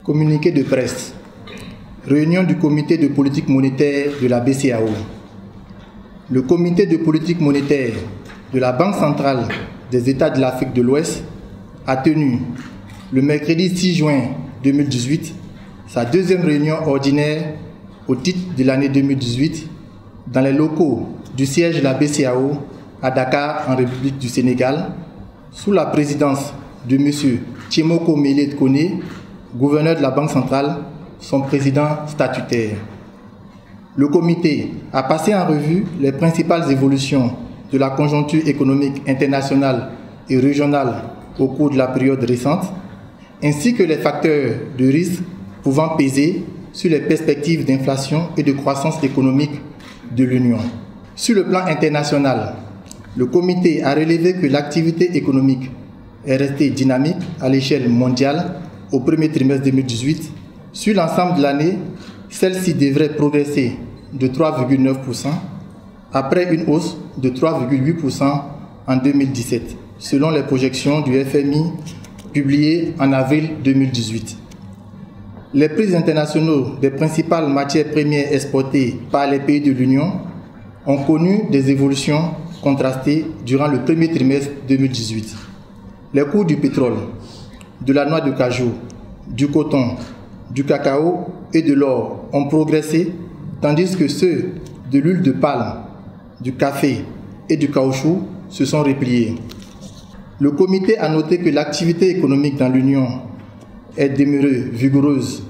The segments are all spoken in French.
Communiqué de presse. Réunion du comité de politique monétaire de la BCEAO. Le comité de politique monétaire de la Banque centrale des États de l'Afrique de l'Ouest a tenu le mercredi 6 juin 2018 sa deuxième réunion ordinaire au titre de l'année 2018 dans les locaux du siège de la BCEAO à Dakar en République du Sénégal sous la présidence de M. Tchémoko Mélié Koné, gouverneur de la Banque centrale, son président statutaire. Le comité a passé en revue les principales évolutions de la conjoncture économique internationale et régionale au cours de la période récente, ainsi que les facteurs de risque pouvant peser sur les perspectives d'inflation et de croissance économique de l'Union. Sur le plan international, le comité a relevé que l'activité économique est restée dynamique à l'échelle mondiale au premier trimestre 2018. Sur l'ensemble de l'année, celle-ci devrait progresser de 3,9% après une hausse de 3,8% en 2017, selon les projections du FMI publiées en avril 2018. Les prix internationaux des principales matières premières exportées par les pays de l'Union ont connu des évolutions contrastées durant le premier trimestre 2018. Les cours du pétrole, de la noix de cajou, du coton, du cacao et de l'or ont progressé, tandis que ceux de l'huile de palme, du café et du caoutchouc se sont repliés. Le comité a noté que l'activité économique dans l'Union est demeurée vigoureuse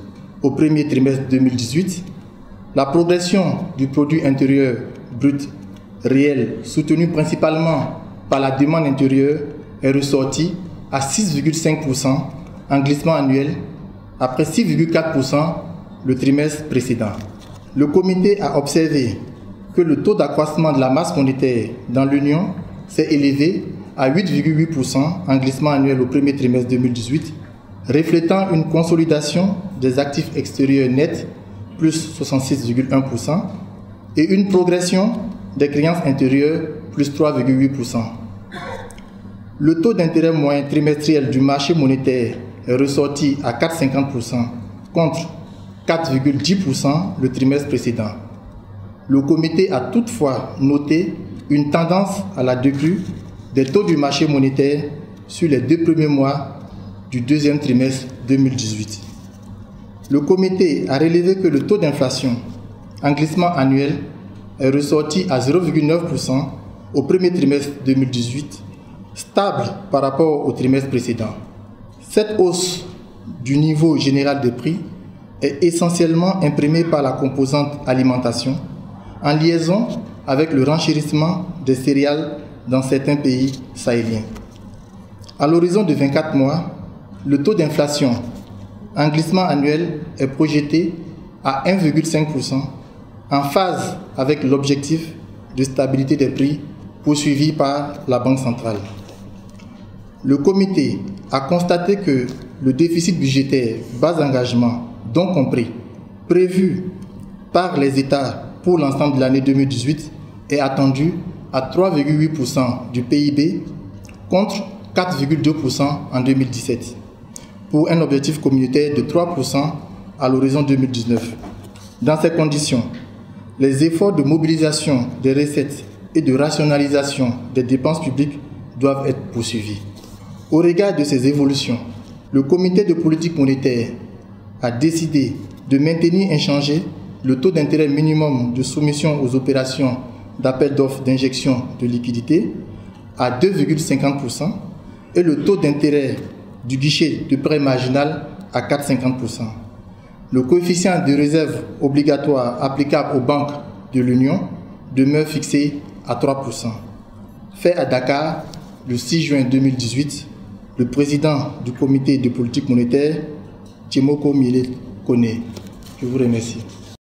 au premier trimestre 2018. La progression du produit intérieur brut réel, soutenue principalement par la demande intérieure, est ressortie à 6,5% en glissement annuel après 6,4% le trimestre précédent. Le comité a observé que le taux d'accroissement de la masse monétaire dans l'Union s'est élevé à 8,8% en glissement annuel au premier trimestre 2018, reflétant une consolidation des actifs extérieurs nets, plus 66,1%, et une progression des créances intérieures, plus 3,8%. Le taux d'intérêt moyen trimestriel du marché monétaire est ressorti à 4,50% contre 4,10% le trimestre précédent. Le comité a toutefois noté une tendance à la décrue des taux du marché monétaire sur les 2 premiers mois du deuxième trimestre 2018. Le comité a relevé que le taux d'inflation en glissement annuel est ressorti à 0,9% au premier trimestre 2018, stable par rapport au trimestre précédent. Cette hausse du niveau général des prix est essentiellement imprimée par la composante alimentation, en liaison avec le renchérissement des céréales dans certains pays sahéliens. À l'horizon de 24 mois, le taux d'inflation en glissement annuel est projeté à 1,5%, en phase avec l'objectif de stabilité des prix poursuivi par la Banque centrale. Le comité a constaté que le déficit budgétaire bas engagement, donc compris, prévu par les États pour l'ensemble de l'année 2018 est attendu à 3,8% du PIB contre 4,2% en 2017, pour un objectif communautaire de 3% à l'horizon 2019. Dans ces conditions, les efforts de mobilisation des recettes et de rationalisation des dépenses publiques doivent être poursuivis. Au regard de ces évolutions, le comité de politique monétaire a décidé de maintenir inchangé le taux d'intérêt minimum de soumission aux opérations d'appel d'offres d'injection de liquidités à 2,50% et le taux d'intérêt du guichet de prêt marginal à 4,50%. Le coefficient de réserve obligatoire applicable aux banques de l'Union demeure fixé à 3%. Fait à Dakar le 6 juin 2018, le président du comité de politique monétaire, Tchémoko Mélié Koné. Je vous remercie.